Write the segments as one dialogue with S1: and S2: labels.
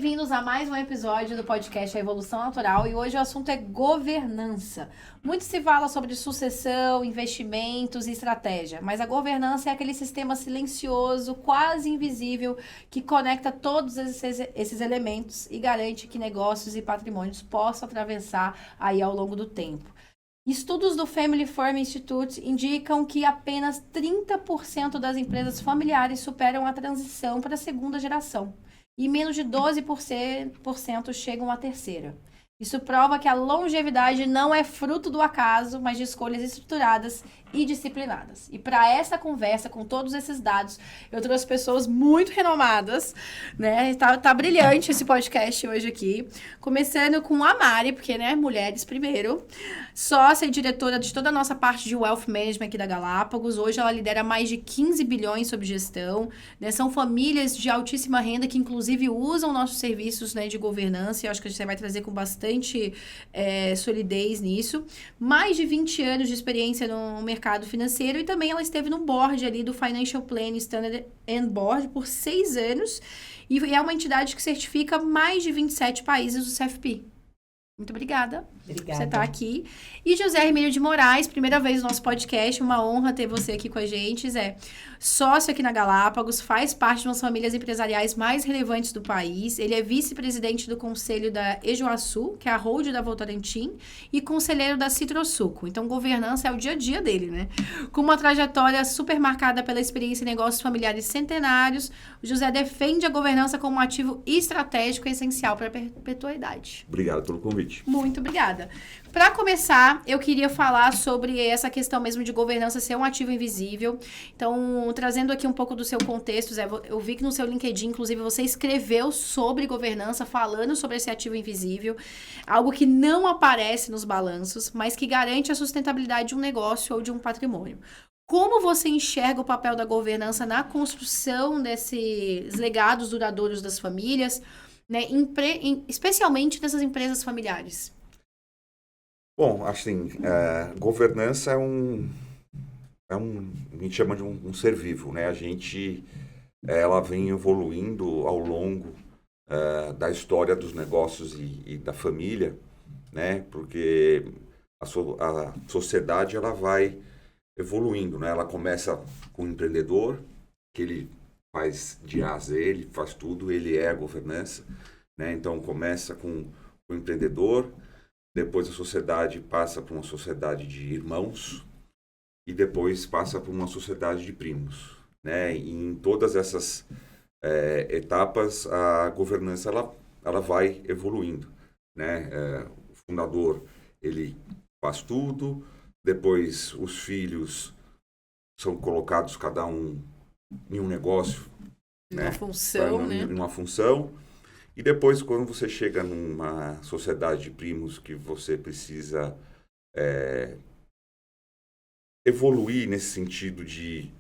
S1: bem-vindos a mais um episódio do podcast A Evolução Natural e hoje o assunto é governança. Muito se fala sobre sucessão, investimentos e estratégia, mas a governança é aquele sistema silencioso, quase invisível, que conecta todos esses elementos e garante que negócios e patrimônios possam atravessar aí ao longo do tempo. Estudos do Family Firm Institute indicam que apenas 30% das empresas familiares superam a transição para a segunda geração e menos de 12% chegam à terceira. Isso prova que a longevidade não é fruto do acaso, mas de escolhas estruturadas e disciplinadas. E para essa conversa, com todos esses dados, eu trouxe pessoas muito renomadas, né? Tá brilhante esse podcast hoje aqui. Começando com a Mari, porque, né, mulheres primeiro. Sócia e diretora de toda a nossa parte de Wealth Management aqui da Galápagos. Hoje ela lidera mais de 15 bilhões sob gestão, né? São famílias de altíssima renda que, inclusive, usam nossos serviços, né, de governança. E eu acho que você vai trazer com bastante solidez nisso. Mais de 20 anos de experiência no mercado financeiro e também ela esteve no board ali do Financial Planning Standard and Board por 6 anos e é uma entidade que certifica mais de 27 países do CFP. Muito obrigada.
S2: Obrigada.
S1: Por você estar aqui. E José Hermílio de Moraes, primeira vez no nosso podcast, uma honra ter você aqui com a gente, Zé. Sócio aqui na Galápagos, faz parte de uma das famílias empresariais mais relevantes do país. Ele é vice-presidente do conselho da Ejoaçu, que é a hold da Votorantim, e conselheiro da Citrosuco. Então, governança é o dia a dia dele, né? Com uma trajetória super marcada pela experiência em negócios familiares centenários, o José defende a governança como um ativo estratégico e essencial para a perpetuidade.
S3: Obrigado pelo convite.
S1: Muito obrigada. Para começar, eu queria falar sobre essa questão mesmo de governança ser um ativo invisível. Então, trazendo aqui um pouco do seu contexto, Zé, eu vi que no seu LinkedIn, inclusive, você escreveu sobre governança, falando sobre esse ativo invisível, algo que não aparece nos balanços, mas que garante a sustentabilidade de um negócio ou de um patrimônio. Como você enxerga o papel da governança na construção desses legados duradouros das famílias, né, especialmente nessas empresas familiares?
S3: Bom, assim, governança a gente chama de um ser vivo, né? Ela vem evoluindo ao longo da história dos negócios e da família, né? Porque a sociedade ela vai evoluindo, né? Ela começa com o empreendedor, que ele faz de A a Z, ele faz tudo, ele é a governança, né? Então começa com o empreendedor, depois a sociedade passa para uma sociedade de irmãos e depois passa para uma sociedade de primos, né? E em todas essas etapas a governança ela vai evoluindo, né? O fundador ele faz tudo, depois os filhos são colocados cada um em um negócio,
S1: uma função, né?
S3: Em uma função. E depois, quando você chega numa sociedade de primos que você precisa evoluir nesse sentido de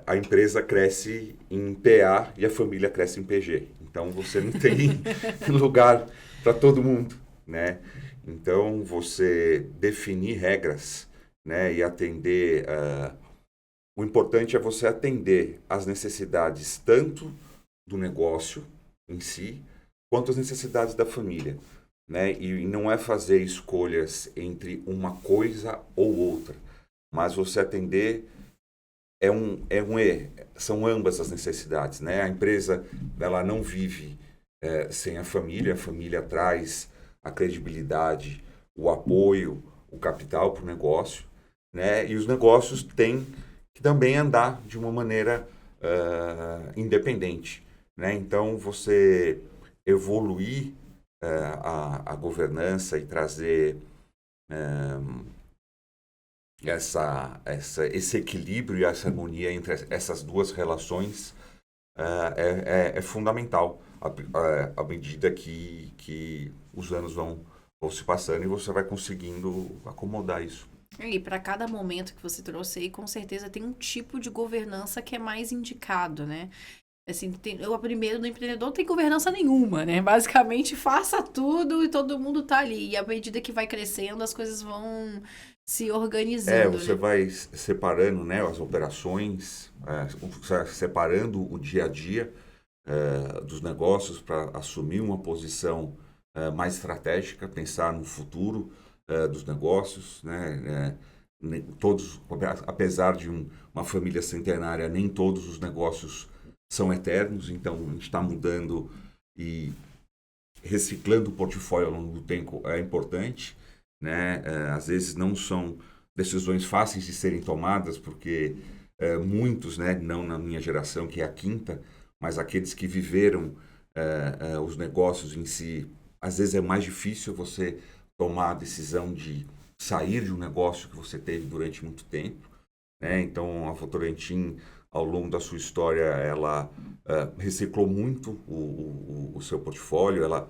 S3: a empresa cresce em PA e a família cresce em PG. Então, você não tem lugar para todo mundo, né? Então, você definir regras, né, e atender... O importante é você atender às necessidades tanto do negócio em si, quanto às necessidades da família, né? E não é fazer escolhas entre uma coisa ou outra, mas você atender são ambas as necessidades, né? A empresa ela não vive sem a família traz a credibilidade, o apoio, o capital para o negócio, né? E os negócios têm que também andar de uma maneira independente, né? Então, você evoluir a governança e trazer esse equilíbrio e essa harmonia entre essas duas relações é fundamental à medida que os anos vão se passando e você vai conseguindo acomodar isso.
S1: E para cada momento que você trouxe aí, com certeza tem um tipo de governança que é mais indicado, né? Assim, o primeiro do empreendedor não tem governança nenhuma, né? Basicamente, faça tudo e todo mundo tá ali. E à medida que vai crescendo, as coisas vão se organizando.
S3: Você vai separando, né, as operações, separando o dia a dia, dos negócios para assumir uma posição mais estratégica, pensar no futuro dos negócios, né? Todos, apesar de uma família centenária, nem todos os negócios são eternos, então a gente está mudando e reciclando o portfólio ao longo do tempo é importante, né? Às vezes não são decisões fáceis de serem tomadas, porque muitos, né, não na minha geração, que é a quinta, mas aqueles que viveram os negócios em si, às vezes é mais difícil você tomar a decisão de sair de um negócio que você teve durante muito tempo, né? Então, a Votorantim, ao longo da sua história, ela reciclou muito o seu portfólio. Ela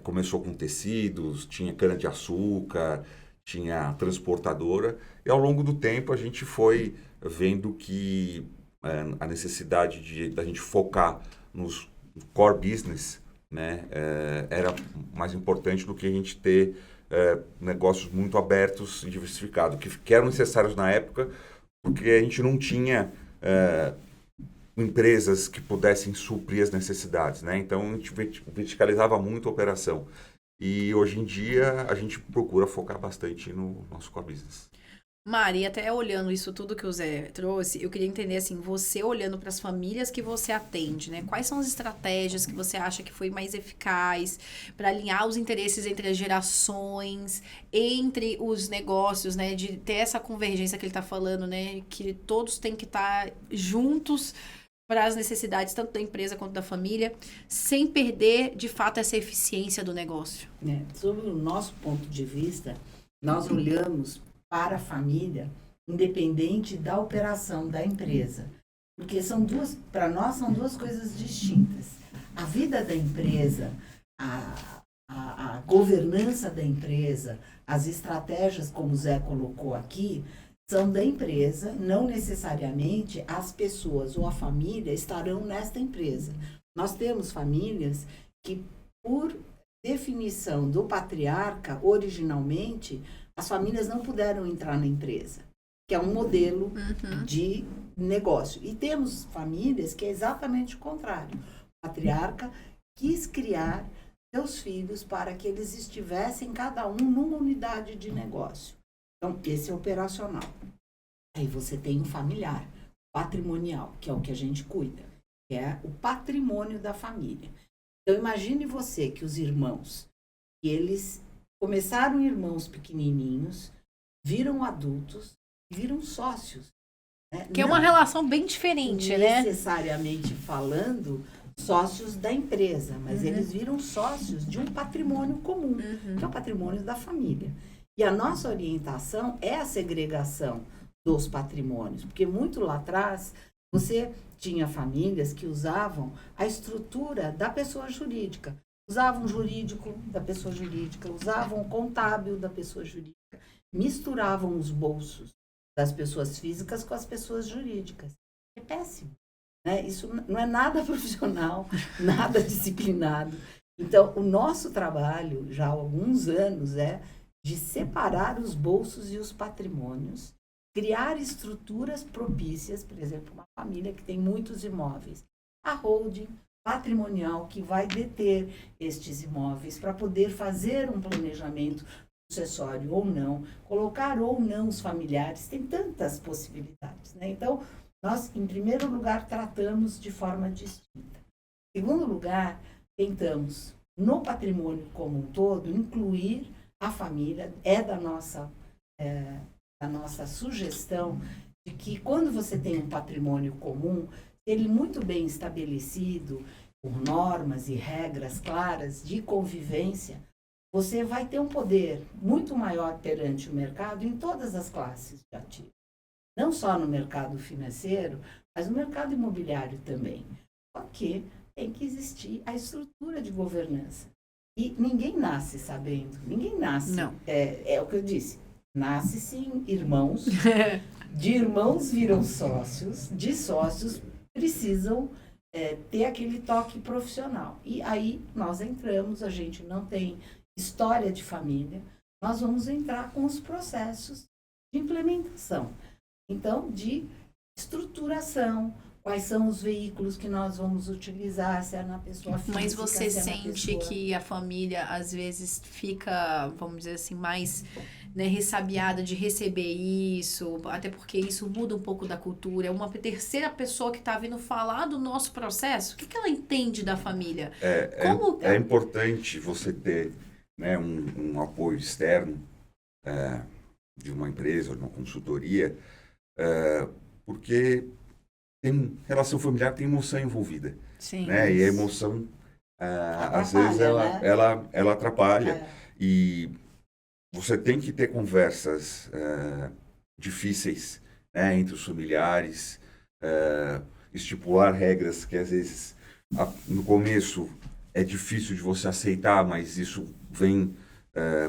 S3: começou com tecidos, tinha cana-de-açúcar, tinha transportadora, e ao longo do tempo a gente foi vendo que a necessidade da gente focar nos core business, né, era mais importante do que a gente ter negócios muito abertos e diversificados, que eram necessários na época, porque a gente não tinha empresas que pudessem suprir as necessidades, né? Então a gente verticalizava muito a operação. E hoje em dia a gente procura focar bastante no nosso core business.
S1: Mari, até olhando isso tudo que o Zé trouxe, eu queria entender assim, você olhando para as famílias que você atende, né? Quais são as estratégias que você acha que foi mais eficaz para alinhar os interesses entre as gerações, entre os negócios, né? De ter essa convergência que ele está falando, né? Que todos têm que estar juntos para as necessidades tanto da empresa quanto da família, sem perder, de fato, essa eficiência do negócio.
S2: Sobre o nosso ponto de vista, nós olhamos para a família, independente da operação da empresa. Porque para nós são duas coisas distintas. A vida da empresa, a governança da empresa, as estratégias, como o Zé colocou aqui, são da empresa, não necessariamente as pessoas ou a família estarão nesta empresa. Nós temos famílias que, por definição do patriarca, originalmente, as famílias não puderam entrar na empresa, que é um modelo de negócio. E temos famílias que é exatamente o contrário. O patriarca quis criar seus filhos para que eles estivessem cada um numa unidade de negócio. Então, esse é operacional. Aí você tem o familiar, patrimonial, que é o que a gente cuida, que é o patrimônio da família. Então, imagine você que os irmãos, que eles começaram irmãos pequenininhos, viram adultos, viram sócios. Né?
S1: Que é uma relação bem diferente, né?
S2: Necessariamente falando, sócios da empresa, mas eles viram sócios de um patrimônio comum, que é o patrimônio da família. E a nossa orientação é a segregação dos patrimônios, porque muito lá atrás você tinha famílias que usavam a estrutura da pessoa jurídica. Usavam o jurídico da pessoa jurídica, usavam o contábil da pessoa jurídica, misturavam os bolsos das pessoas físicas com as pessoas jurídicas. É péssimo, né? Isso não é nada profissional, nada disciplinado. Então, o nosso trabalho, já há alguns anos, é de separar os bolsos e os patrimônios, criar estruturas propícias, por exemplo, uma família que tem muitos imóveis, a holding patrimonial que vai deter estes imóveis para poder fazer um planejamento sucessório ou não, colocar ou não os familiares, tem tantas possibilidades, né? Então, nós, em primeiro lugar, tratamos de forma distinta. Em segundo lugar, tentamos, no patrimônio como um todo, incluir a família, da nossa sugestão de que quando você tem um patrimônio comum, ele muito bem estabelecido, por normas e regras claras de convivência, você vai ter um poder muito maior perante o mercado em todas as classes de ativos. Não só no mercado financeiro, mas no mercado imobiliário também. Só que tem que existir a estrutura de governança. E ninguém nasce sabendo, ninguém nasce.
S1: Não.
S2: É o que eu disse, nasce-se irmãos, de irmãos viram sócios, de sócios precisam ter aquele toque profissional. E aí nós entramos, a gente não tem história de família, nós vamos entrar com os processos de implementação. Então, de estruturação, quais são os veículos que nós vamos utilizar, se é na pessoa física,
S1: Mas você
S2: se é na
S1: sente
S2: pessoa...
S1: que a família, às vezes, fica, vamos dizer assim, mais, né, ressabiada de receber isso, até porque isso muda um pouco da cultura. É uma terceira pessoa que está vindo falar do nosso processo. O que ela entende da família?
S3: É importante você ter, né, um apoio externo de uma empresa, de uma consultoria, porque relação familiar tem emoção envolvida.
S1: Sim.
S3: Né? E a emoção, às vezes,
S2: né?
S3: ela atrapalha. E você tem que ter conversas difíceis, né, entre os familiares, estipular regras que, às vezes, no começo é difícil de você aceitar, mas isso vem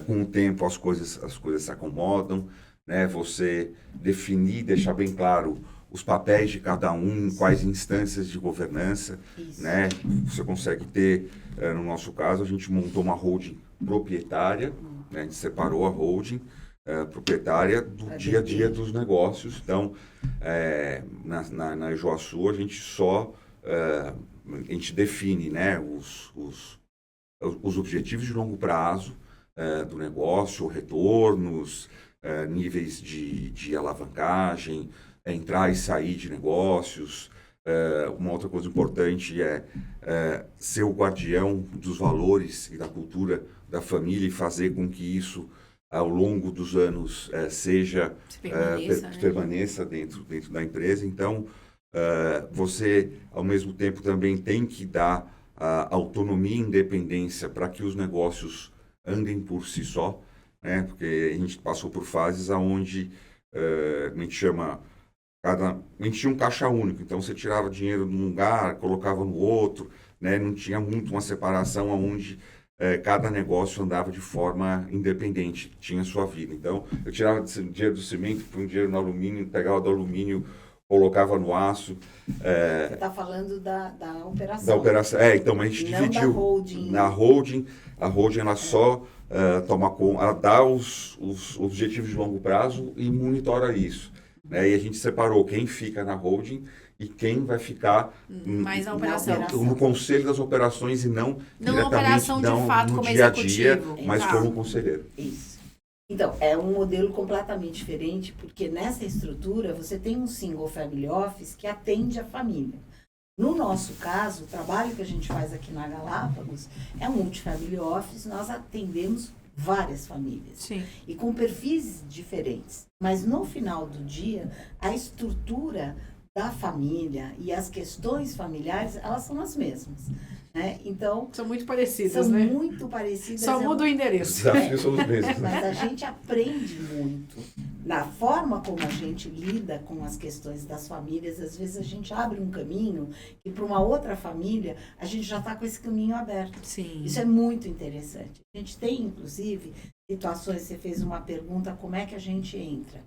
S3: com o tempo, as coisas se acomodam, né? Você definir, deixar bem claro os papéis de cada um, em quais instâncias de governança, né? Você consegue ter, no nosso caso, a gente montou uma holding proprietária, né? A gente separou a holding proprietária do dia a dia dos negócios. Então, na Ijuaçu, a gente a gente define, né, os objetivos de longo prazo do negócio, retornos, níveis de alavancagem, entrar e sair de negócios. Uma outra coisa importante é ser o guardião dos valores e da cultura da família e fazer com que isso, ao longo dos anos, permaneça dentro da empresa. Então, você, ao mesmo tempo, também tem que dar autonomia e independência para que os negócios andem por si só, né? Porque a gente passou por fases onde a gente chama... A gente tinha um caixa único, então você tirava dinheiro de um lugar, colocava no outro, né? Não tinha muito uma separação onde cada negócio andava de forma independente, tinha sua vida. Então, eu tirava dinheiro do cimento, põe dinheiro no alumínio, pegava do alumínio, colocava no aço.
S2: Você está falando da operação.
S3: Da operação. Então, a gente dividiu.
S2: Da holding.
S3: Na holding, a holding ela só ela dá os objetivos de longo prazo e monitora isso. Né? E a gente separou quem fica na holding e quem vai ficar
S1: mais na operação.
S3: No conselho das operações e não
S1: na operação de fato
S3: no
S1: como
S3: dia a dia,
S1: executivo.
S3: mas como conselheiro.
S2: Isso. Então, é um modelo completamente diferente, porque nessa estrutura você tem um single family office que atende a família. No nosso caso, o trabalho que a gente faz aqui na Galápagos é um multifamily office, nós atendemos várias famílias.
S1: Sim.
S2: E com perfis diferentes. Mas no final do dia, a estrutura da família e as questões familiares, elas são as mesmas. Né? Então,
S1: são muito parecidas,
S2: são
S1: né?
S2: muito parecidas.
S1: Só muda o endereço.
S3: Os desafios são os mesmos.
S2: Mas a gente aprende muito na forma como a gente lida com as questões das famílias. Às vezes a gente abre um caminho e para uma outra família a gente já está com esse caminho aberto.
S1: Sim.
S2: Isso é muito interessante. A gente tem, inclusive, situações, você fez uma pergunta, como é que a gente entra?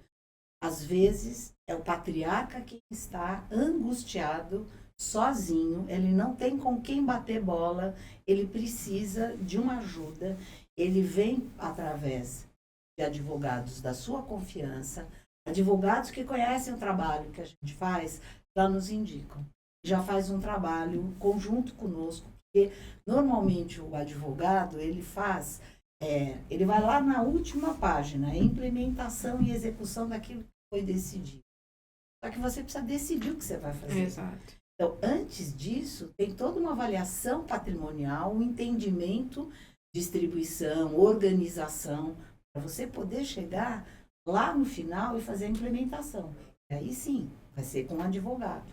S2: Às vezes é o patriarca que está angustiado, sozinho, ele não tem com quem bater bola, ele precisa de uma ajuda, ele vem através de advogados da sua confiança, advogados que conhecem o trabalho que a gente faz, já nos indicam, já faz um trabalho conjunto conosco, porque normalmente o advogado, ele faz, ele vai lá na última página, implementação e execução daquilo que foi decidido. Só que você precisa decidir o que você vai fazer.
S1: Exato.
S2: Então, antes disso, tem toda uma avaliação patrimonial, um entendimento, distribuição, organização, para você poder chegar lá no final e fazer a implementação. E aí sim, vai ser com um advogado.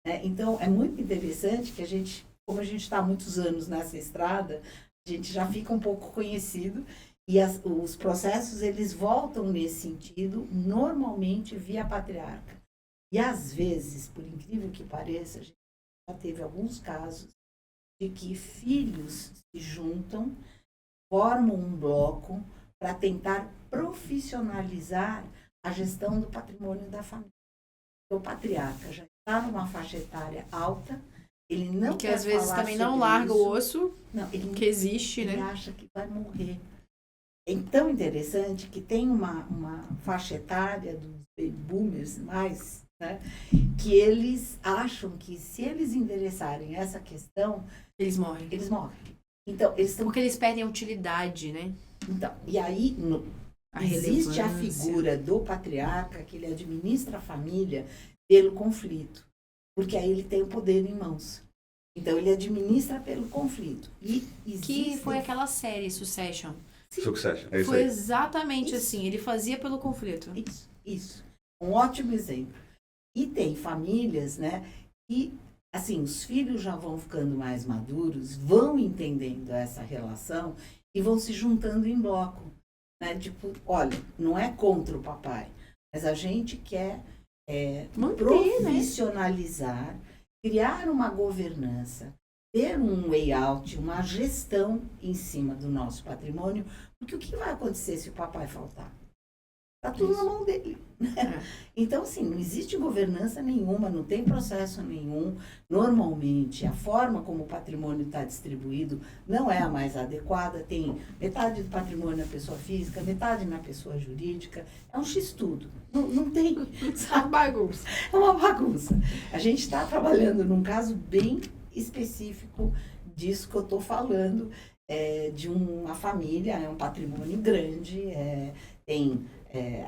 S2: Né? Então, é muito interessante que a gente, como a gente está há muitos anos nessa estrada, a gente já fica um pouco conhecido e os processos, eles voltam nesse sentido, normalmente via patriarca. E às vezes, por incrível que pareça, a gente já teve alguns casos de que filhos se juntam, formam um bloco para tentar profissionalizar a gestão do patrimônio da família. O patriarca já está numa faixa etária alta, ele não
S1: e que
S2: quer
S1: às vezes
S2: falar
S1: também não
S2: sobre
S1: larga
S2: isso.
S1: o osso que existe,
S2: ele
S1: né?
S2: acha que vai morrer. É tão interessante que tem uma faixa etária dos baby boomers mais, né, que eles acham que se eles endereçarem essa questão,
S1: Eles morrem.
S2: eles morrem. Então, eles estão...
S1: Porque eles perdem a utilidade, né?
S2: Então, e aí
S1: A
S2: existe a
S1: relevância.
S2: figura do patriarca que ele administra a família pelo conflito. Porque aí ele tem o poder em mãos. Então, ele administra pelo conflito. E
S1: Que
S2: existem...
S1: foi aquela série, Succession.
S3: Succession, é isso
S1: Foi
S3: aí.
S1: exatamente
S2: Isso.
S1: assim. Ele fazia pelo conflito.
S2: Isso. Um ótimo exemplo. E tem famílias, né, que, assim, os filhos já vão ficando mais maduros, vão entendendo essa relação e vão se juntando em bloco, né? Tipo, olha, não é contra o papai, mas a gente quer
S1: Manter,
S2: profissionalizar, criar uma governança, ter um layout, uma gestão em cima do nosso patrimônio, porque o que vai acontecer se o papai faltar? Está tudo na mão dele. Né? Então, assim, não existe governança nenhuma, não tem processo nenhum. Normalmente, a forma como o patrimônio está distribuído não é a mais adequada. Tem metade do patrimônio na pessoa física, metade na pessoa jurídica. É um x-tudo. Não tem, sabe?
S1: Bagunça.
S2: É uma bagunça. A gente está trabalhando num caso bem específico disso que eu estou falando, de uma família, é um patrimônio grande, tem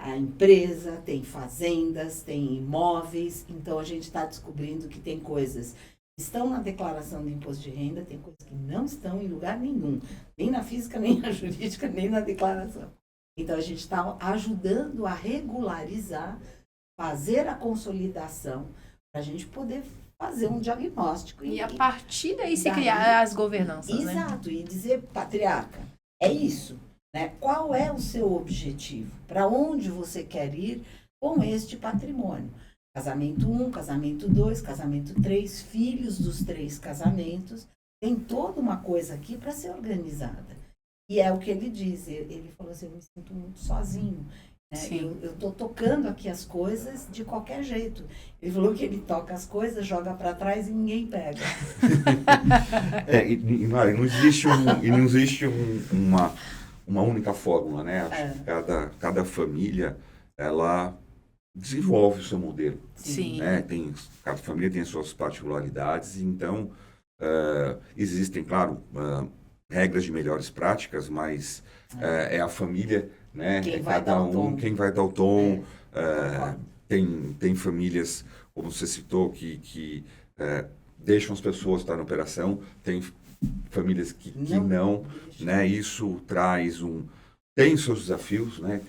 S2: a empresa, tem fazendas, tem imóveis, então a gente está descobrindo que tem coisas que estão na declaração de imposto de renda, tem coisas que não estão em lugar nenhum, nem na física, nem na jurídica, nem na declaração. Então a gente está ajudando a regularizar, fazer a consolidação, para a gente poder fazer um diagnóstico.
S1: E a partir daí se
S2: daí-
S1: criar as governanças, né?
S2: Exato, e dizer, patriarca, é isso. Né? Qual é o seu objetivo? Para onde você quer ir com este patrimônio? Casamento 1, casamento 2, casamento 3, filhos dos 3 casamentos. Tem toda uma coisa aqui para ser organizada. E é o que ele diz. Ele falou assim, eu me sinto muito sozinho. Né?
S1: Sim.
S2: Eu estou tocando aqui as coisas de qualquer jeito. Ele falou que ele toca as coisas, joga para trás e ninguém pega.
S3: Mari, não existe uma única fórmula, né? Acho que cada família, ela desenvolve o seu modelo.
S1: Sim.
S3: Né? Cada família tem as suas particularidades, então existem, claro, regras de melhores práticas, mas é a família, né?
S2: Quem
S3: É
S2: vai
S3: cada
S2: dar o tom.
S3: quem vai dar o tom.
S2: Concordo.
S3: Tem famílias, como você citou, que deixam as pessoas estar na operação, tem famílias que não, né? Isso traz tem os seus desafios, né?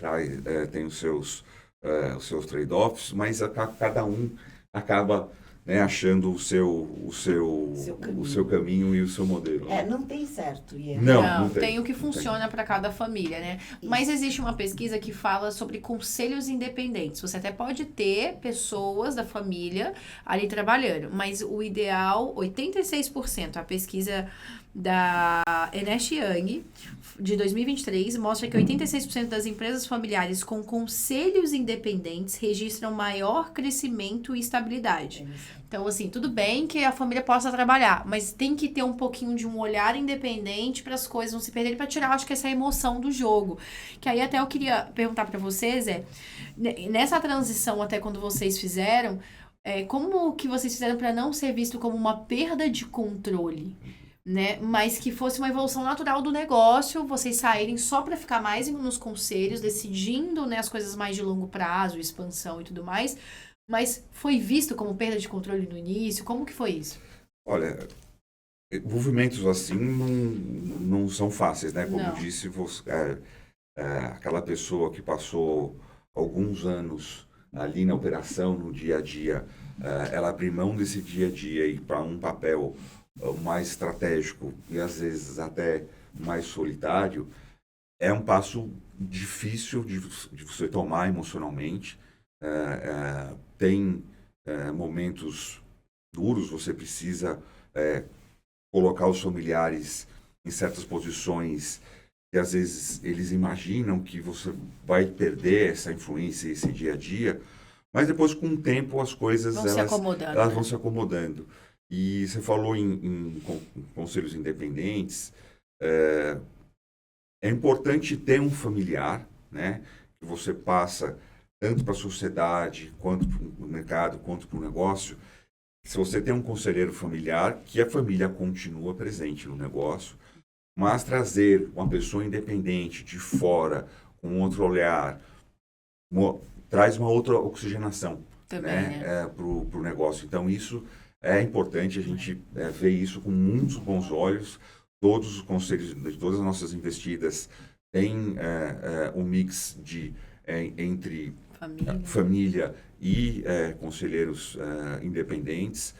S3: Tem os seus trade-offs, mas cada um acaba, né, achando o seu caminho e o seu modelo.
S2: Não tem certo e errado.
S3: Não
S1: tem o que funciona para cada família, né? Mas existe uma pesquisa que fala sobre conselhos independentes. Você até pode ter pessoas da família ali trabalhando, mas o ideal, 86%, a pesquisa da Ernst Young de 2023 mostra que 86% das empresas familiares com conselhos independentes registram maior crescimento e estabilidade. Então, assim, tudo bem que a família possa trabalhar, mas tem que ter um pouquinho de um olhar independente para as coisas não se perderem, para tirar, acho que, essa emoção do jogo. Que aí até eu queria perguntar para vocês, nessa transição até quando vocês fizeram, como que vocês fizeram para não ser visto como uma perda de controle? Né? Mas que fosse uma evolução natural do negócio, vocês saírem só para ficar mais nos conselhos, decidindo, né, as coisas mais de longo prazo, expansão e tudo mais, mas foi visto como perda de controle no início? Como que foi isso?
S3: Olha, movimentos assim não são fáceis, né? Como
S1: Não.
S3: disse, aquela pessoa que passou alguns anos ali na operação, no dia a dia, ela abrir mão desse dia a dia e para um papel mais estratégico e às vezes até mais solitário, é um passo difícil de você tomar emocionalmente. Tem momentos duros, você precisa colocar os familiares em certas posições que às vezes eles imaginam que você vai perder essa influência, esse dia a dia, mas depois com o tempo as coisas
S1: Vão se acomodando,
S3: elas
S1: né?
S3: vão se acomodando. E você falou em conselhos independentes, é importante ter um familiar, né, que você passa tanto para a sociedade, quanto para o mercado, quanto para o negócio, se você tem um conselheiro familiar, que a família continua presente no negócio, mas trazer uma pessoa independente de fora, com outro olhar, traz uma outra oxigenação
S1: Também,
S3: né? Para o negócio. Então, isso é importante, a gente vê isso com muitos bons olhos. Todos os conselhos, de todas as nossas investidas, têm um mix entre família e conselheiros independentes.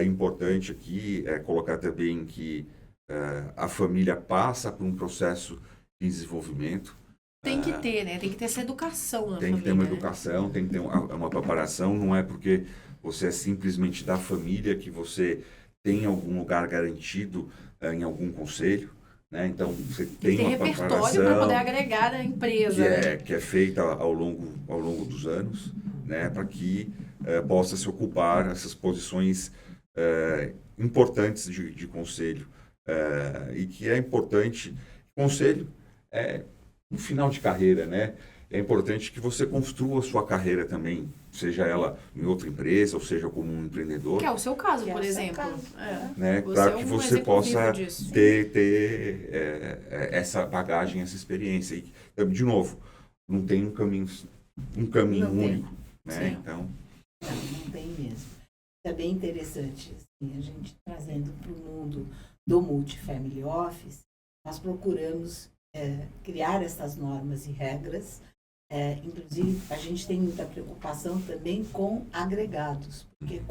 S3: Importante aqui colocar também que a família passa por um processo de desenvolvimento.
S1: Tem que ter, né? Tem que ter essa educação na família.
S3: Tem que ter uma educação, tem que ter uma preparação. Não é porque você é simplesmente da família que você tem algum lugar garantido em algum conselho. Né? Então, você tem uma
S1: repertório para poder agregar na empresa.
S3: Que é feita ao longo dos anos, né? Para que possa se ocupar essas posições importantes de conselho. E que é importante, conselho no final de carreira, né? É importante que você construa a sua carreira também, seja ela em outra empresa, ou seja como um empreendedor.
S1: Que é o seu caso, por exemplo.
S3: Né? Para que você possa ter essa bagagem, essa experiência. E, de novo, não tem um caminho único. Né? Então...
S2: Não tem mesmo. É bem interessante. Assim, a gente trazendo para o mundo do Multifamily Office, nós procuramos criar essas normas e regras. Inclusive, a gente tem muita preocupação também com agregados, porque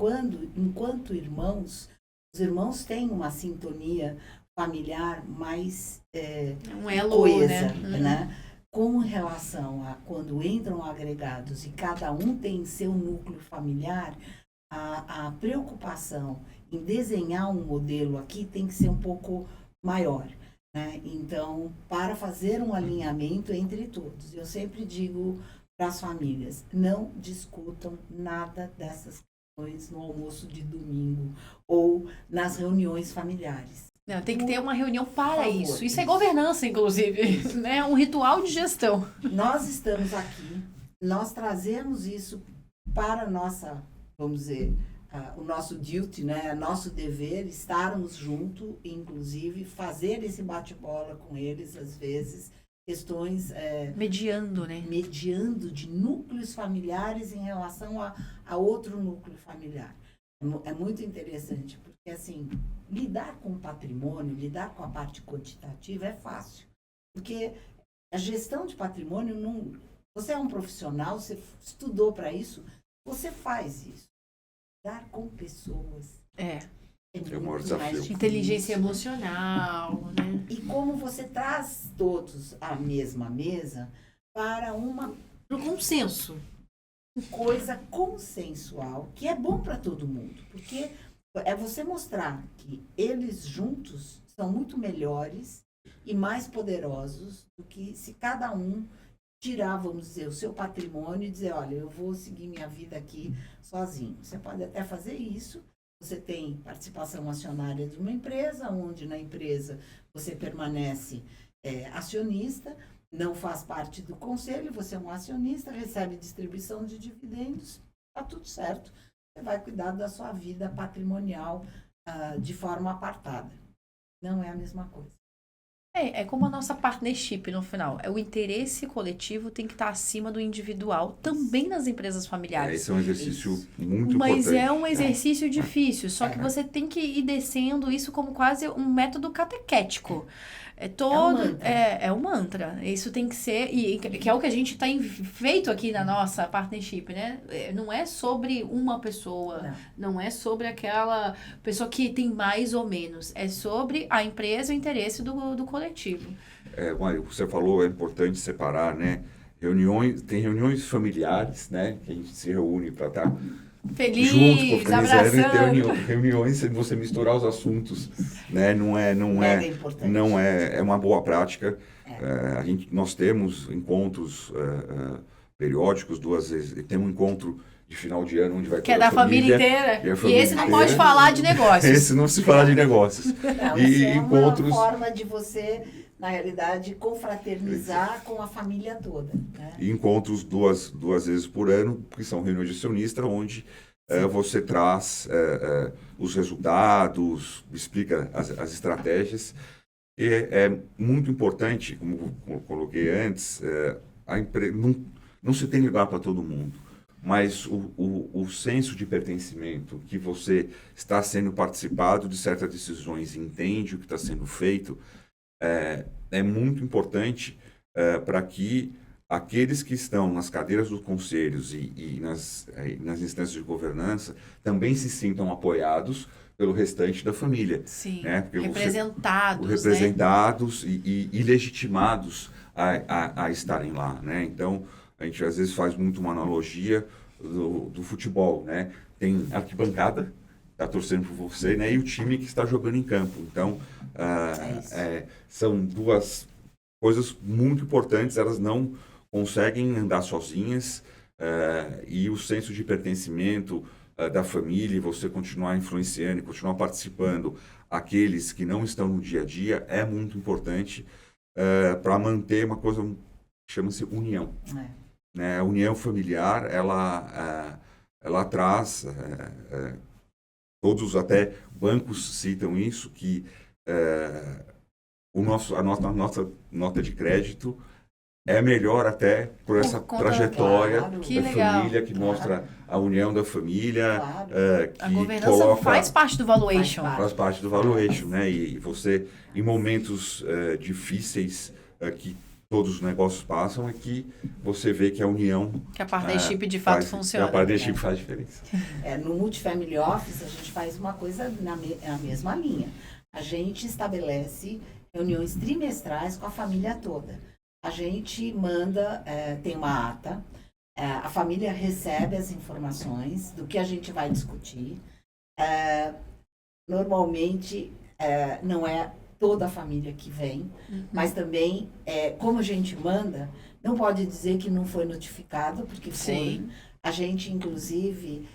S2: enquanto irmãos, os irmãos têm uma sintonia familiar mais
S1: um elo,
S2: coesa, né? Com relação a quando entram agregados e cada um tem seu núcleo familiar, a preocupação em desenhar um modelo aqui tem que ser um pouco maior. Né? Então, para fazer um alinhamento entre todos, eu sempre digo para as famílias, não discutam nada dessas questões no almoço de domingo ou nas reuniões familiares.
S1: Não, tem que ter uma reunião para isso. Isso é governança, inclusive, né? Um ritual de gestão.
S2: Nós estamos aqui, nós trazemos isso para a nossa, vamos dizer, o nosso duty, né, nosso dever, estarmos juntos, inclusive fazer esse bate-bola com eles, às vezes, questões...
S1: mediando, né?
S2: Mediando de núcleos familiares em relação a outro núcleo familiar. É muito interessante, porque, assim, lidar com o patrimônio, lidar com a parte quantitativa é fácil, porque a gestão de patrimônio, você é um profissional, você estudou para isso, você faz isso. Lidar com pessoas.
S1: É
S3: o maior desafio.
S1: Inteligência emocional, né?
S2: E como você traz todos à mesma mesa para
S1: pro consenso.
S2: Coisa consensual, que é bom para todo mundo. Porque é você mostrar que eles juntos são muito melhores e mais poderosos do que se cada um tirar, vamos dizer, o seu patrimônio e dizer, olha, eu vou seguir minha vida aqui sozinho. Você pode até fazer isso. Você tem participação acionária de uma empresa, onde na empresa você permanece acionista, não faz parte do conselho, você é um acionista, recebe distribuição de dividendos, está tudo certo. Você vai cuidar da sua vida patrimonial de forma apartada. Não é a mesma coisa.
S1: É como a nossa partnership no final. O interesse coletivo tem que estar acima do individual, também nas empresas familiares.
S3: Esse é um exercício muito importante.
S1: Mas é um exercício difícil, só que você tem que ir descendo isso como quase um método catequético. É um mantra. Isso tem que ser, e que é o que a gente está feito aqui na nossa partnership, né? Não é sobre uma pessoa, não é sobre aquela pessoa que tem mais ou menos, é sobre a empresa e o interesse do coletivo.
S3: Mário, você falou, é importante separar, né? Tem reuniões familiares, né? Que a gente se reúne para estar
S1: feliz,
S3: junto,
S1: abraçando.
S3: E tem reuniões, você misturar os assuntos, né? É uma boa prática. Nós temos encontros periódicos, 2 vezes. Tem um encontro de final de ano onde vai
S1: que é da família inteira. E esse não pode falar de negócios.
S3: Esse não se fala de negócios.
S2: Não, e encontros... é uma forma de você, na realidade, confraternizar com a família toda. Né?
S3: E encontros duas vezes por ano, que são reuniões de acionista, onde você traz os resultados, explica as estratégias. E é muito importante, como eu coloquei antes, não se tem lugar para todo mundo, mas o senso de pertencimento, que você está sendo participado de certas decisões, entende o que está sendo feito, é muito importante para que aqueles que estão nas cadeiras dos conselhos e nas instâncias de governança também se sintam apoiados pelo restante da família.
S1: Sim,
S3: né? Porque
S1: representados,
S3: representados e legitimados a estarem lá. Né? Então, a gente às vezes faz muito uma analogia do futebol. Né? Tem arquibancada, está torcendo por você, né? E o time que está jogando em campo. Então, são duas coisas muito importantes, elas não conseguem andar sozinhas, e o senso de pertencimento da família, você continuar influenciando e continuar participando aqueles que não estão no dia a dia, é muito importante para manter uma coisa que chama-se união. Né? A união familiar, ela traz, todos até bancos citam isso, que a nossa nota de crédito é melhor até por essa trajetória da família, que mostra a união da família. Que
S1: a governança faz parte do valuation.
S3: Faz parte do valuation, né? E você, em momentos difíceis que todos os negócios passam, é que você vê que a união...
S1: Que a partnership de fato funciona.
S3: Que a partnership faz diferença.
S2: No Multifamily Office, a gente faz uma coisa na mesma linha. A gente estabelece reuniões trimestrais com a família toda. A gente manda, tem uma ata, a família recebe as informações do que a gente vai discutir. Normalmente, não é toda a família que vem, mas também, como a gente manda, não pode dizer que não foi notificado, porque foi. A gente, inclusive,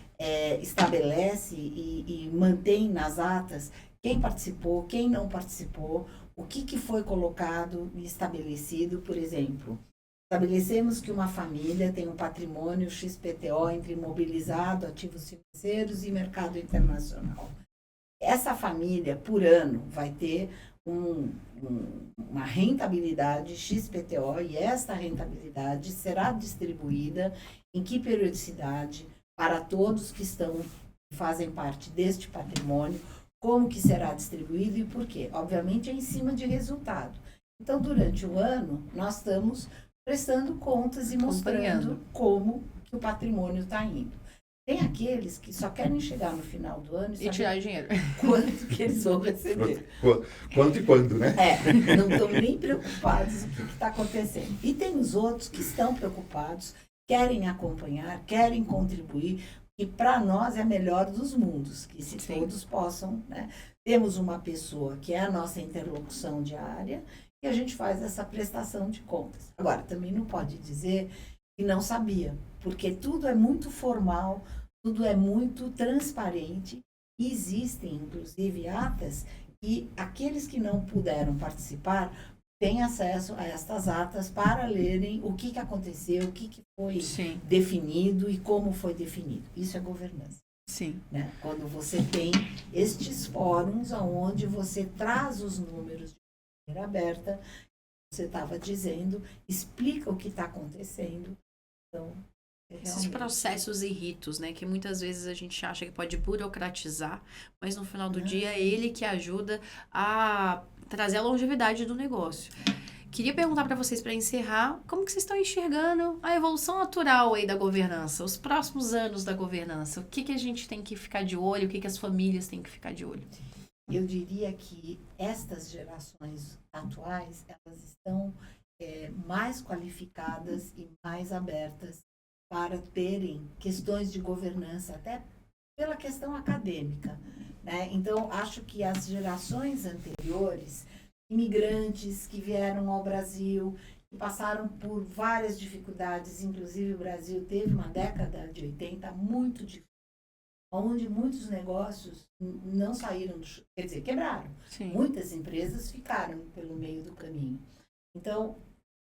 S2: estabelece e mantém nas atas quem participou, quem não participou, o que foi colocado e estabelecido. Por exemplo, estabelecemos que uma família tem um patrimônio XPTO entre imobilizado, ativos financeiros e mercado internacional. Essa família, por ano, vai ter uma rentabilidade XPTO, e esta rentabilidade será distribuída em que periodicidade para todos que fazem parte deste patrimônio, como que será distribuído e por quê? Obviamente é em cima de resultado. Então, durante o ano, nós estamos prestando contas e mostrando como que o patrimônio está indo. Tem aqueles que só querem chegar no final do ano
S1: e tirar dinheiro.
S2: Quanto que eles vão receber.
S3: Quanto e quando, né?
S2: Não estão nem preocupados com o que está acontecendo. E tem os outros que estão preocupados, querem acompanhar, querem contribuir, e para nós é a melhor dos mundos, que se todos possam, né? Temos uma pessoa que é a nossa interlocução diária e a gente faz essa prestação de contas. Agora, também não pode dizer que não sabia, porque tudo é muito formal, tudo é muito transparente, e existem, inclusive, atas que aqueles que não puderam participar têm acesso a estas atas para lerem o que aconteceu, o que foi definido e como foi definido. Isso é governança.
S1: Sim.
S2: Né? Quando você tem estes fóruns onde você traz os números de maneira aberta, você estava dizendo, explica o que está acontecendo. Então,
S1: esses processos e ritos, né, que muitas vezes a gente acha que pode burocratizar, mas no final do dia é ele que ajuda a trazer a longevidade do negócio. Queria perguntar para vocês, para encerrar, como que vocês estão enxergando a evolução natural aí da governança, os próximos anos da governança? O que a gente tem que ficar de olho, o que as famílias têm que ficar de olho?
S2: Eu diria que estas gerações atuais, elas estão mais qualificadas e mais abertas para terem questões de governança, até pela questão acadêmica, né? Então, acho que as gerações anteriores, imigrantes que vieram ao Brasil, que passaram por várias dificuldades, inclusive o Brasil teve uma década de 80 muito difícil, onde muitos negócios não saíram, quer dizer, quebraram.
S1: Sim.
S2: Muitas empresas ficaram pelo meio do caminho. Então,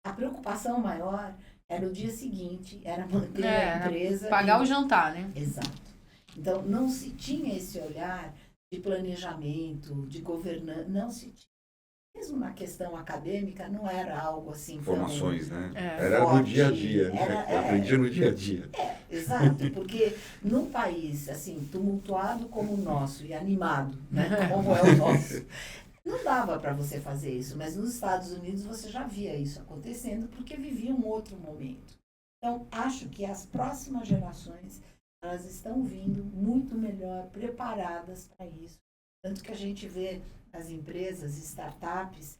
S2: a preocupação maior era o dia seguinte, era manter a empresa...
S1: Pagar o jantar, né?
S2: Exato. Então, não se tinha esse olhar de planejamento, de governança, não se tinha. Mesmo na questão acadêmica, não era algo assim...
S3: Informações, né?
S2: Era
S3: no dia a dia. Aprendia no dia a dia.
S2: Exato, porque num país assim, tumultuado como o nosso e animado, né, como é o nosso, não dava para você fazer isso. Mas nos Estados Unidos você já via isso acontecendo porque vivia um outro momento. Então, acho que as próximas gerações, elas estão vindo muito melhor preparadas para isso. Tanto que a gente vê as empresas, startups,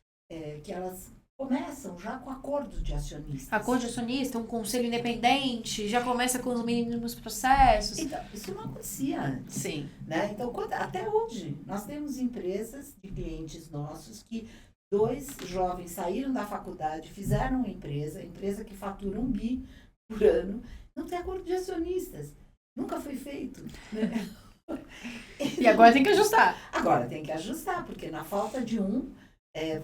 S2: que elas começam já com acordos de acionistas.
S1: Acordo de acionista, um conselho independente, já começa com os mínimos processos.
S2: Então, isso não acontecia antes.
S1: Sim.
S2: Né? Então, até hoje, nós temos empresas de clientes nossos que 2 jovens saíram da faculdade, fizeram uma empresa que fatura 1 bi por ano, não tem acordo de acionistas. Nunca foi feito. Né?
S1: E agora tem que ajustar.
S2: Agora tem que ajustar, porque na falta de um,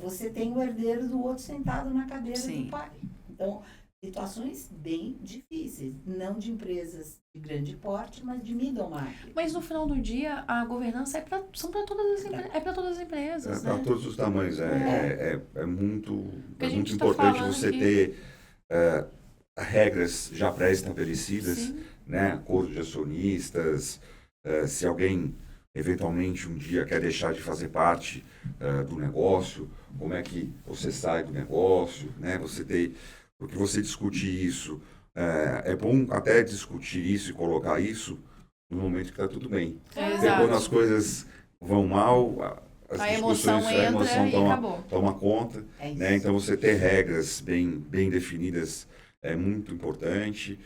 S2: você tem o herdeiro do outro sentado na cadeira
S1: Sim.
S2: do pai. Então, situações bem difíceis. Não de empresas de grande porte, mas de middle market.
S1: Mas no final do dia, a governança são para todas as empresas.
S3: Para
S1: né?
S3: todos os tamanhos. É muito
S1: tá
S3: importante
S1: falando
S3: você ter regras já pré-estabelecidas, né? Acordo de acionistas, se alguém eventualmente um dia quer deixar de fazer parte do negócio, como é que você sai do negócio, né? Porque você discute isso, é bom até discutir isso e colocar isso no momento que está tudo bem. Porque quando as coisas vão mal,
S1: a emoção entra e acabou.
S3: Toma conta, né? Então você ter regras bem definidas é muito importante.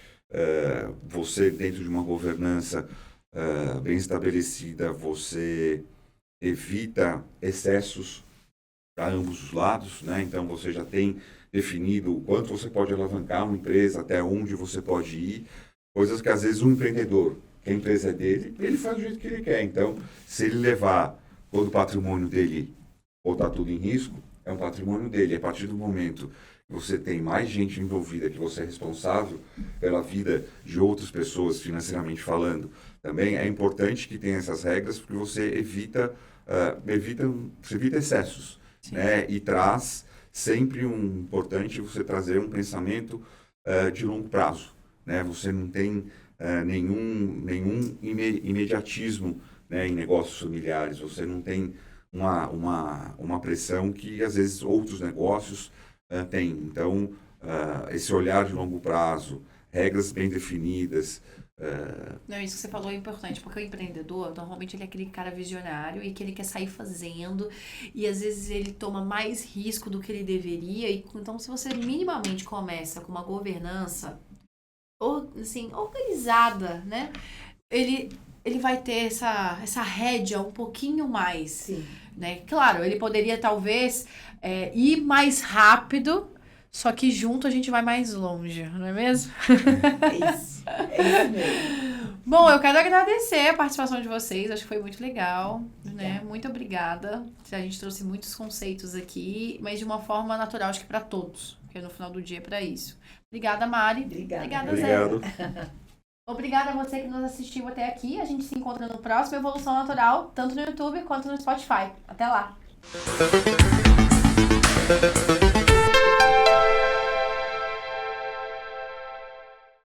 S3: Você dentro de uma governança bem estabelecida, você evita excessos para ambos os lados, né? Então você já tem definido o quanto você pode alavancar uma empresa, até onde você pode ir, coisas que às vezes um empreendedor, que a empresa é dele, ele faz do jeito que ele quer. Então, se ele levar todo o patrimônio dele, botar tudo em risco, é um patrimônio dele. A partir do momento que você tem mais gente envolvida, que você é responsável pela vida de outras pessoas, financeiramente falando, também é importante que tenha essas regras, porque você evita excessos, né? E traz sempre importante você trazer um pensamento de longo prazo, né? Você não tem nenhum imediatismo, né, em negócios familiares. Você não tem uma pressão que às vezes outros negócios têm. Então, esse olhar de longo prazo, regras bem definidas.
S1: Não, isso que você falou é importante, porque o empreendedor, normalmente ele é aquele cara visionário e que ele quer sair fazendo, e às vezes ele toma mais risco do que ele deveria. Então, se você minimamente começa com uma governança assim, organizada, né? Ele vai ter essa rédea um pouquinho mais.
S2: Sim.
S1: Né? Claro, ele poderia talvez ir mais rápido, só que junto a gente vai mais longe, não é mesmo?
S2: É isso mesmo.
S1: Bom, eu quero agradecer a participação de vocês, acho que foi muito legal, né? Muito obrigada. A gente trouxe muitos conceitos aqui, mas de uma forma natural, acho que para todos, porque no final do dia é para isso. Obrigada, Mari. Obrigada, Zé. Obrigada a você que nos assistiu até aqui. A gente se encontra no próximo Evolução Natural, tanto no YouTube quanto no Spotify. Até lá!